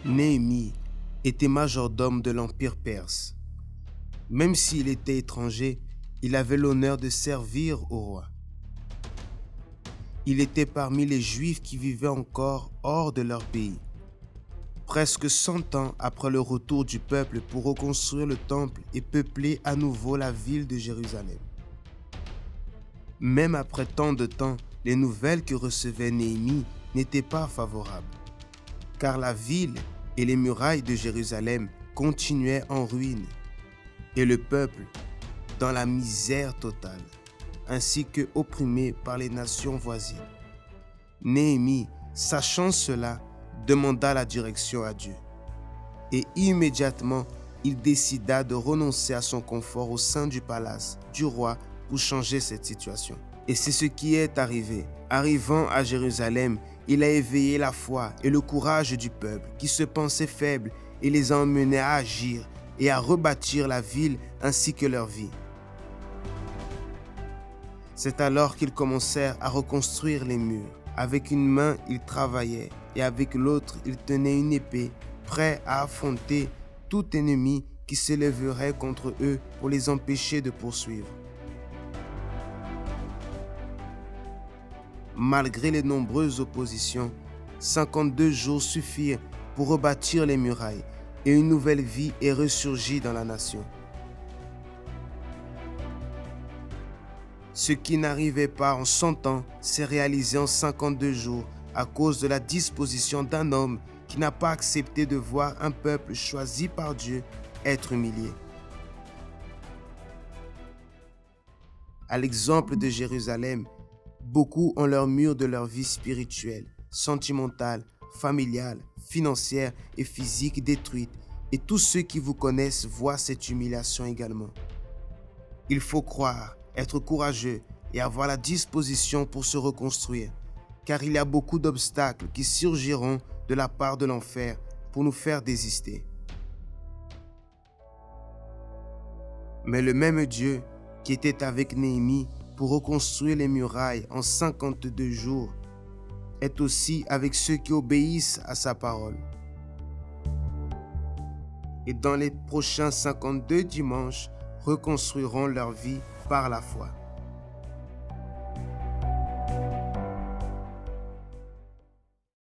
Néhémie était majordome de l'Empire perse. Même s'il était étranger, il avait l'honneur de servir au roi. Il était parmi les Juifs qui vivaient encore hors de leur pays. Presque 100 ans après le retour du peuple pour reconstruire le temple et peupler à nouveau la ville de Jérusalem. Même après tant de temps, les nouvelles que recevait Néhémie n'étaient pas favorables, car la ville et les murailles de Jérusalem continuaient en ruine, et le peuple dans la misère totale, ainsi que opprimé par les nations voisines. Néhémie, sachant cela, demanda la direction à Dieu. Et immédiatement, il décida de renoncer à son confort au sein du palace du roi pour changer cette situation. Et c'est ce qui est arrivé. Arrivant à Jérusalem, il a éveillé la foi et le courage du peuple qui se pensait faible et les a emmenés à agir et à rebâtir la ville ainsi que leur vie. C'est alors qu'ils commencèrent à reconstruire les murs. Avec une main, ils travaillaient et avec l'autre, ils tenaient une épée, prêts à affronter tout ennemi qui se lèverait contre eux pour les empêcher de poursuivre. Malgré les nombreuses oppositions, 52 jours suffirent pour rebâtir les murailles et une nouvelle vie est ressurgie dans la nation. Ce qui n'arrivait pas en 100 ans s'est réalisé en 52 jours à cause de la disposition d'un homme qui n'a pas accepté de voir un peuple choisi par Dieu être humilié. À l'exemple de Jérusalem, beaucoup ont leurs murs de leur vie spirituelle, sentimentale, familiale, financière et physique détruites, et tous ceux qui vous connaissent voient cette humiliation également. Il faut croire, être courageux et avoir la disposition pour se reconstruire, car il y a beaucoup d'obstacles qui surgiront de la part de l'enfer pour nous faire désister. Mais le même Dieu qui était avec Néhémie pour reconstruire les murailles en 52 jours est aussi avec ceux qui obéissent à sa parole. Et dans les prochains 52 dimanches, reconstruiront leur vie par la foi.